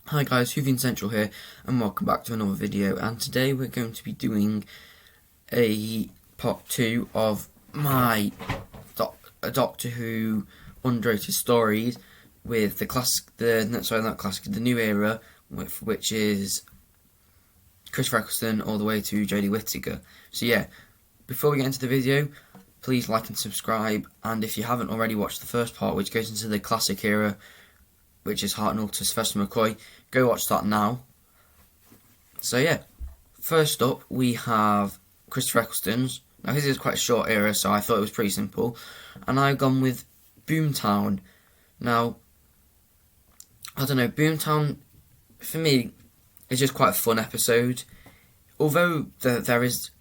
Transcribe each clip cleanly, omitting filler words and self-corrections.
Hi guys, Hoovian Central here, and welcome back to another video. And today we're going to be doing a part 2 of my Doctor Who underrated stories with the new era, which is Chris Eccleston all the way to Jodie Whittaker. So yeah, before we get into the video, please like and subscribe. And if you haven't already watched the first part, which goes into the classic era, which is Hartnell to Sylvester McCoy, go watch that now. So yeah, first up we have Christopher Eccleston's. Now his is quite a short era, so I thought it was pretty simple, and I've gone with Boomtown. Now, I don't know, Boomtown for me is just quite a fun episode. Although there is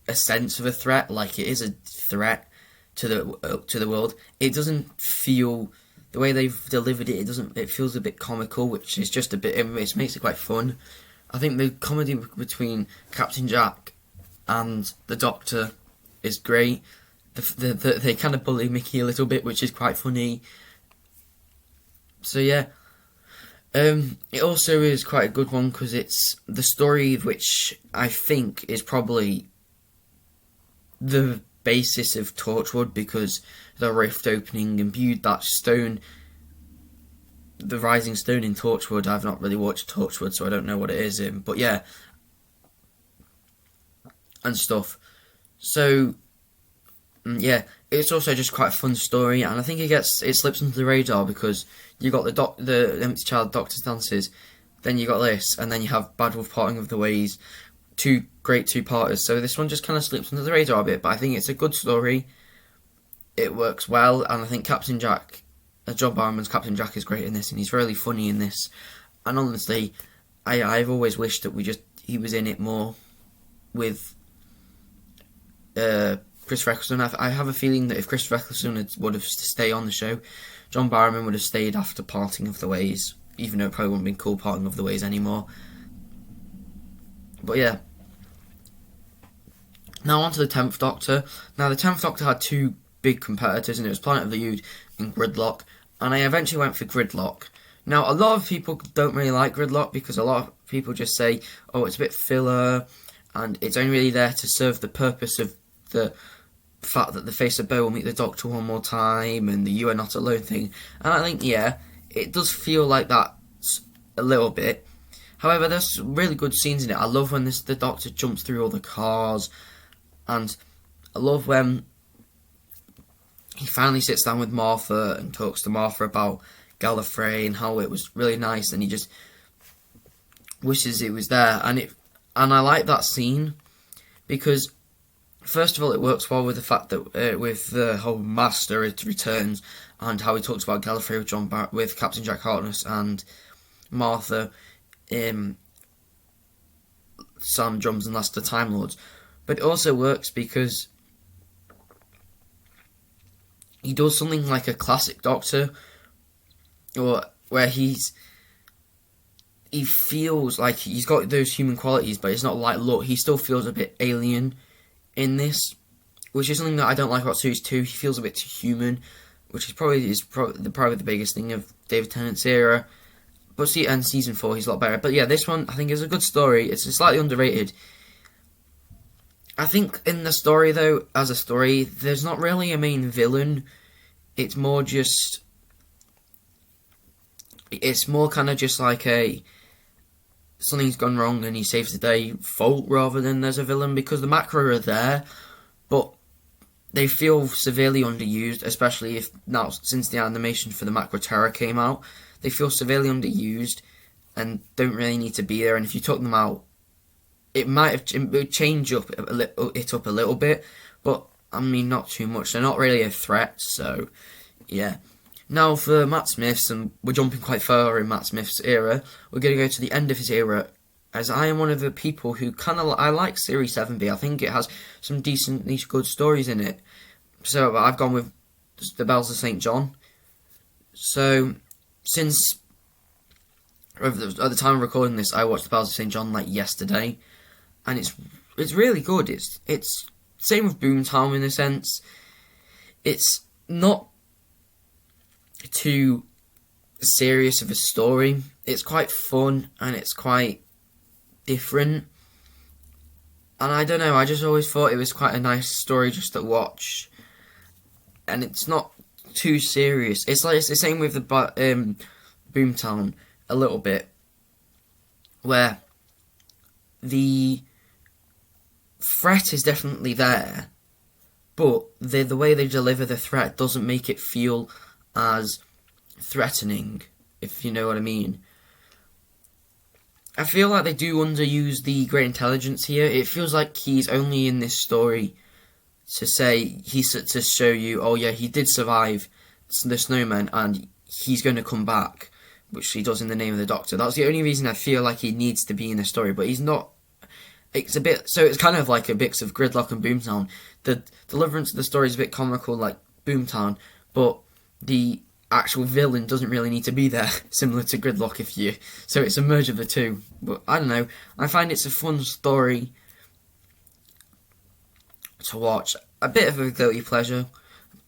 a sense of a threat, like it is a threat to the world, it doesn't feel. The way they've delivered it, it feels a bit comical, which is just a bit. It makes it quite fun. I think the comedy between Captain Jack and the Doctor is great. They kind of bully Mickey a little bit, which is quite funny. So yeah, it also is quite a good one because it's the story which I think is probably the basis of Torchwood, because the rift opening imbued that stone, the rising stone in Torchwood. I've not really watched Torchwood, so I don't know what it is in, but yeah, and stuff. So yeah, it's also just quite a fun story, and I think it slips under the radar because you got the Empty Child Doctor's Dances, then you got this, and then you have Bad Wolf Parting of the Ways. Two great two-parters, so this one just kind of slips under the radar a bit, but I think it's a good story. It works well, and I think Captain Jack, John Barrowman's Captain Jack, is great in this, and he's really funny in this. And honestly, I've always wished that he was in it more with Chris Eccleston. I have a feeling that if Chris Eccleston would have stayed on the show, John Barrowman would have stayed after Parting of the Ways, even though it probably wouldn't have been called Parting of the Ways anymore. But yeah. Now on to the 10th Doctor. Now the 10th Doctor had two big competitors, and it was Planet of the Ood and Gridlock. And I eventually went for Gridlock. Now a lot of people don't really like Gridlock because a lot of people just say, oh, it's a bit filler, and it's only really there to serve the purpose of the fact that the Face of Bow will meet the Doctor one more time, and the You Are Not Alone thing. And I think, yeah, it does feel like that a little bit. However, there's really good scenes in it. I love when the Doctor jumps through all the cars, and I love when he finally sits down with Martha and talks to Martha about Gallifrey and how it was really nice, and he just wishes it was there. And I like that scene because, first of all, it works well with the fact that with the whole Master returns, and how he talks about Gallifrey with Captain Jack Harkness and Martha. Sam Drums and Last of the Time Lords, but it also works because he does something like a classic Doctor, or where he feels like he's got those human qualities, but it's not like, look, he still feels a bit alien in this, which is something that I don't like about Series 2. He feels a bit too human, which is probably the biggest thing of David Tennant's era. But see, and season 4, he's a lot better. But yeah, this one I think is a good story. It's slightly underrated. I think in the story, though, as a story, there's not really a main villain. It's more kind of just like something's gone wrong and he saves the day fault, rather than there's a villain, because the Macro are there, but they feel severely underused, especially since the animation for the Macro Terror came out. They feel severely underused and don't really need to be there. And if you took them out, it would change it up a little bit, but I mean not too much. They're not really a threat, so yeah. Now for Matt Smith's, and we're jumping quite far in Matt Smith's era. We're going to go to the end of his era, as I am one of the people who I like Series 7B. I think it has some decently good stories in it. So I've gone with The Bells of St. John. So since at the time of recording this, I watched The Bells of St. John like yesterday, and it's really good. It's same with Boomtown in a sense. It's not too serious of a story. It's quite fun and it's quite different. And I don't know, I just always thought it was quite a nice story just to watch. And it's not too serious. It's like it's the same with the Boomtown a little bit, where the threat is definitely there, but the way they deliver the threat doesn't make it feel as threatening, if you know what I mean. I feel like they do underuse the great intelligence here. It feels like he's only in this story to to show you, oh yeah, he did survive the snowman and he's going to come back, which he does in the name of the Doctor. That's the only reason I feel like he needs to be in the story, but he's not. It's a bit, so it's kind of like a mix of Gridlock and Boomtown. The deliverance of the story is a bit comical like Boomtown, but the actual villain doesn't really need to be there, similar to Gridlock so it's a merge of the two. But I don't know, I find it's a fun story to watch, a bit of a guilty pleasure,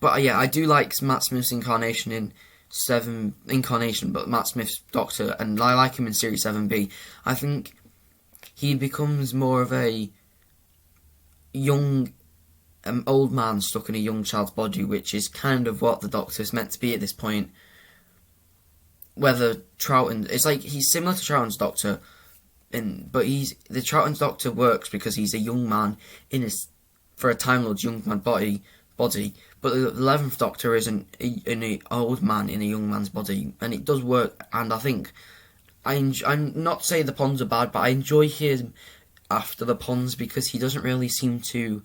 but yeah, I do like Matt Smith's incarnation but Matt Smith's Doctor, and I like him in Series 7B. I think he becomes more of a young, old man stuck in a young child's body, which is kind of what the Doctor's meant to be at this point. Whether Troughton, it's like he's similar to Troughton's Doctor, but the Troughton's Doctor works because he's a young man for a Time Lord's young man body. But the 11th Doctor is an old man in a young man's body, and it does work. And I think I'm not saying the Ponds are bad, but I enjoy him after the Ponds because he doesn't really seem to.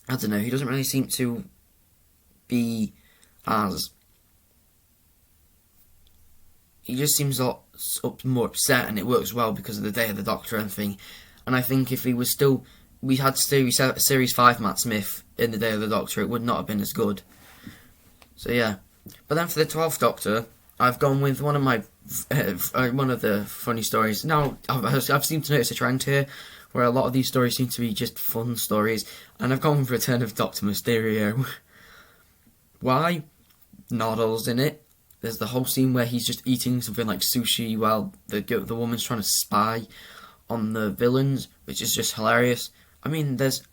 I don't know. He doesn't really seem to be as. He just seems a lot more upset, and it works well because of the Day of the Doctor and everything. And I think if he was still, we had Series 5 Matt Smith in the Day of the Doctor, it would not have been as good. So yeah, but then for the 12th Doctor, I've gone with one of the funny stories. Now I've seemed to notice a trend here, where a lot of these stories seem to be just fun stories, and I've gone with Return of Doctor Mysterio. Why? Noddles in it. There's the whole scene where he's just eating something like sushi while the woman's trying to spy on the villains, which is just hilarious. I mean, there's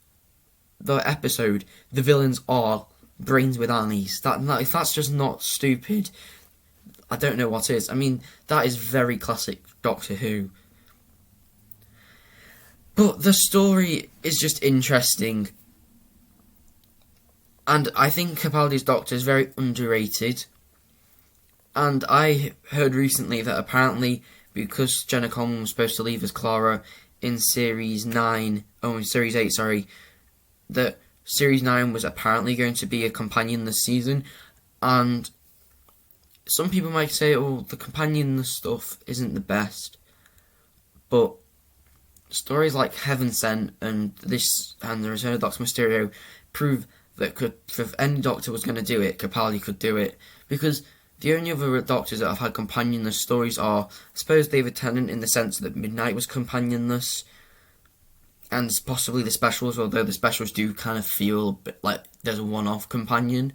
the episode, the villains are brains with eyes. If that's just not stupid, I don't know what is. I mean, that is very classic Doctor Who. But the story is just interesting. And I think Capaldi's Doctor is very underrated. And I heard recently that apparently, because Jenna Coleman was supposed to leave as Clara in Series 8, that Series 9 was apparently going to be a companion this season. And some people might say, oh, the companion stuff isn't the best. But stories like Heaven Sent and The Return of Doctor Mysterio prove that if any Doctor was going to do it, Capaldi could do it. Because the only other Doctors that have had companionless stories are, I suppose, David Tennant, in the sense that Midnight was companionless, and possibly the Specials, although the Specials do kind of feel a bit like there's a one-off companion.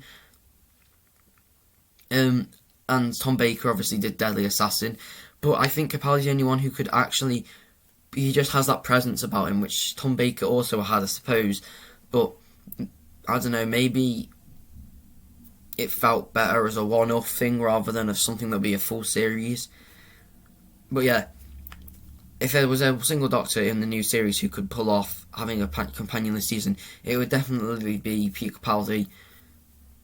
And Tom Baker obviously did Deadly Assassin, but I think Capaldi's the only one who could actually. He just has that presence about him, which Tom Baker also had, I suppose. But I don't know, maybe it felt better as a one-off thing rather than as something that would be a full series. But yeah, if there was a single Doctor in the new series who could pull off having a companion this season, it would definitely be Peter Capaldi.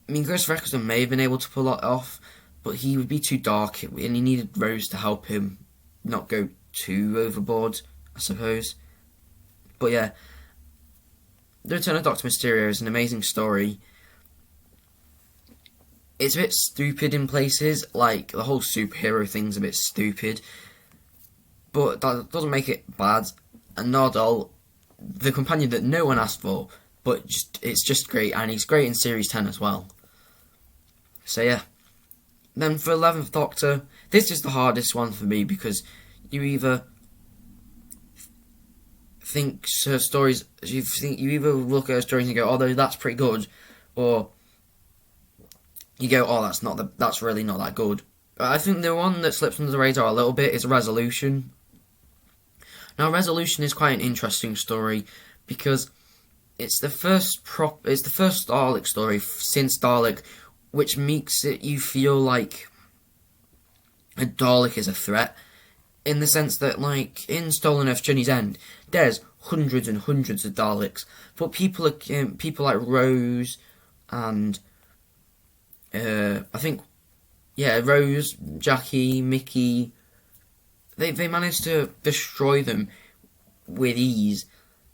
I mean, Chris Eccleston may have been able to pull it off, but he would be too dark, and he needed Rose to help him not go too overboard, I suppose. But yeah, The Return of Doctor Mysterio is an amazing story. It's a bit stupid in places, like the whole superhero thing's a bit stupid, but that doesn't make it bad. And Nardole, the companion that no one asked for, but it's just great, and he's great in Series 10 as well. So yeah. Then for 11th Doctor, this is the hardest one for me, because you either think her stories, you either look at her stories and go, oh, that's pretty good, or you go, oh, that's really not that good. But I think the one that slips under the radar a little bit is Resolution. Now, Resolution is quite an interesting story because it's the first Dalek story since Dalek, which makes it you feel like a Dalek is a threat, in the sense that, like, in Stolen Earth Journey's End, there's hundreds and hundreds of Daleks, but people like Rose and I think, yeah, Rose, Jackie, Mickey, they managed to destroy them with ease.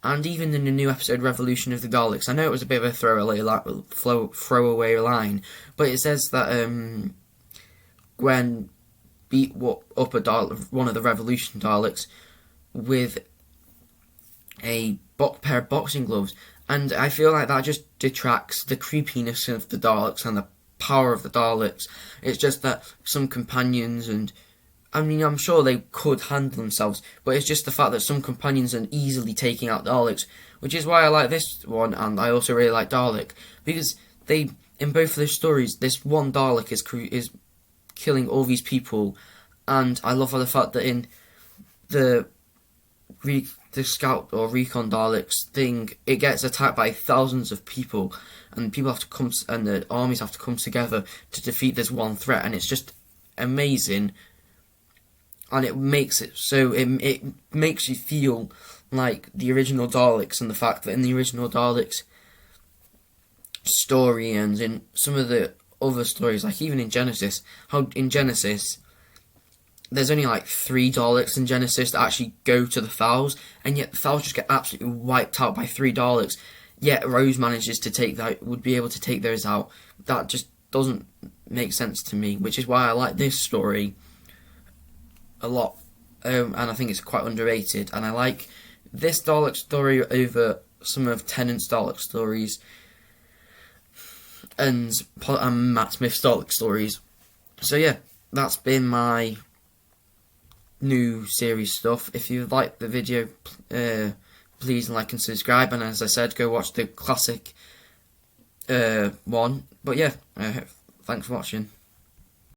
And even in the new episode Revolution of the Daleks, I know it was a bit of a throwaway line, but it says that Gwen beat up one of the Revolution Daleks with a pair of boxing gloves, and I feel like that just detracts the creepiness of the Daleks and the power of the Daleks. It's just that some companions, and I mean, I'm sure they could handle themselves, but it's just the fact that some companions are easily taking out Daleks, which is why I like this one, and I also really like Dalek, because in both of those stories, this one Dalek is killing all these people, and I love the fact that in the scout or recon Daleks thing, it gets attacked by thousands of people, and people have to come, and the armies have to come together to defeat this one threat, and it's just amazing. And it makes it so it makes you feel like the original Daleks, and the fact that in the original Daleks story and in some of the other stories, like even in Genesis, how in Genesis there's only like 3 Daleks in Genesis that actually go to the Thals, and yet the Thals just get absolutely wiped out by 3 Daleks. Yet Rose manages to would be able to take those out. That just doesn't make sense to me, which is why I like this story a lot, and I think it's quite underrated, and I like this Dalek story over some of Tennant's Dalek stories and Matt Smith's Dalek stories. So yeah, that's been my new series stuff. If you like the video, please like and subscribe, and as I said, go watch the classic one. But yeah, thanks for watching.